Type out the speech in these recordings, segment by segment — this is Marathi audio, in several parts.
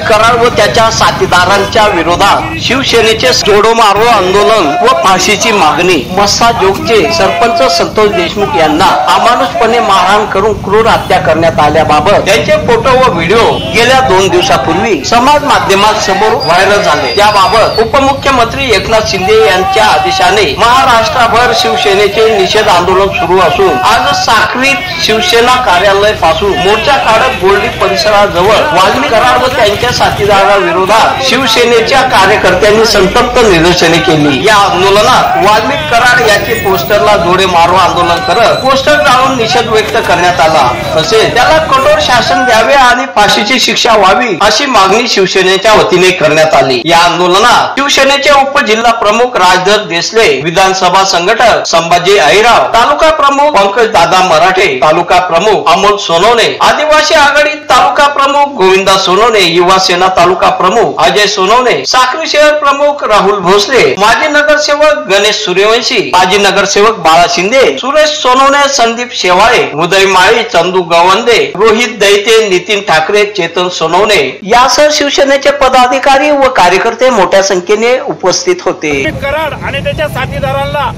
कराड व त्याच्या साथीदारांच्या विरोधात शिवसेनेचे जोडो मारो आंदोलन व फाशीची मागणी. मस्साजोगचे सरपंच संतोष देशमुख यांना अमानुषपणे मारहाण करून क्रूर हत्या करण्यात आल्याबाबत त्यांचे फोटो व व्हिडिओ गेल्या 2 दिवसापूर्वी समाज माध्यमात समोर व्हायरल झाले. त्याबाबत उपमुख्यमंत्री एकनाथ शिंदे यांच्या आदेशाने महाराष्ट्रभर शिवसेनेचे निषेध आंदोलन सुरू असून आज साक्रीत शिवसेना कार्यालय पासून मोर्चा काढत गोल्डी परिसराजवळ वाल्मिक कराड व त्यांच्या साथीदारांविरोधात शिवसेनेच्या कार्यकर्त्यांनी संतप्त निदर्शने केली. या आंदोलनात वाल्मिक कराड याचे पोस्टरला जोडे मारो आंदोलन करत पोस्टर जाळून निषेध व्यक्त करण्यात आला. तसेच त्याला कठोर शासन द्यावे आणि फाशीची शिक्षा व्हावी अशी मागणी शिवसेनेच्या वतीने करण्यात आली. या आंदोलनात शिवसेनेचे उपजिल्हा प्रमुख राजधर देसले, विधानसभा संघटक संभाजी अहिराव, तालुका प्रमुख पंकज दादा मराठे, तालुका प्रमुख अमोल सोनवणे, आदिवासी आघाडी तालुका प्रमुख गोविंदा सोनवणे, युवा सेना तालुका प्रमुख अजय सोनवणे, साक्री शहर प्रमुख राहुल भोसले, माजी नगरसेवक गणेश सूर्यवंशी, माजी नगरसेवक बाळा शिंदे, सुरेश सोनवणे, संदीप शेवाळे, उदय माळी, चंदू गवंदे, रोहित दैते, नितीन ठाकरे, चेतन सोनवणे यासह शिवसेनेचे पदाधिकारी व कार्यकर्ते मोठ्या संख्येने उपस्थित होते. कराड आणि त्याच्या साथीदारांना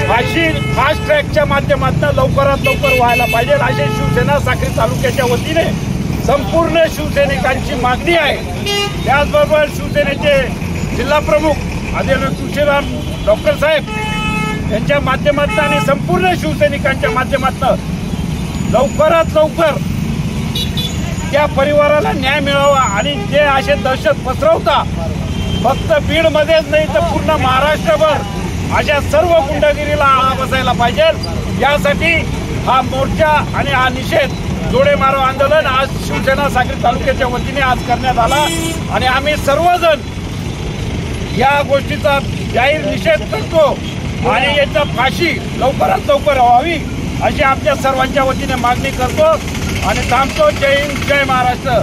फाशी फास्ट ट्रॅकच्या माध्यमातून लवकरात लवकर व्हायला पाहिजे अशी शिवसेना साक्री तालुक्याच्या वतीने संपूर्ण शिवसैनिकांची मागणी आहे. त्याचबरोबर शिवसेनेचे जिल्हा प्रमुख आदरणीय तुळशीराम डॉक्टर साहेब यांच्या माध्यमातून आणि संपूर्ण शिवसैनिकांच्या माध्यमातून लवकरात लवकर त्या परिवाराला न्याय मिळावा आणि जे असे दहशत पसरवता फक्त बीड मध्येच नाही तर पूर्ण महाराष्ट्रभर अशा सर्व गुंडगिरीला आळा बसायला पाहिजे. यासाठी हा मोर्चा आणि हा निषेध जोडे मारो आंदोलन आज शिवसेना साक्री तालुक्याच्या वतीने आज करण्यात आला आणि आम्ही सर्वजण या गोष्टीचा जाहीर निषेध करतो आणि याचा फाशी लवकरात लवकर व्हावी अशी आमच्या सर्वांच्या वतीने मागणी करतो आणि थांबतो. जय हिंद, जय महाराष्ट्र.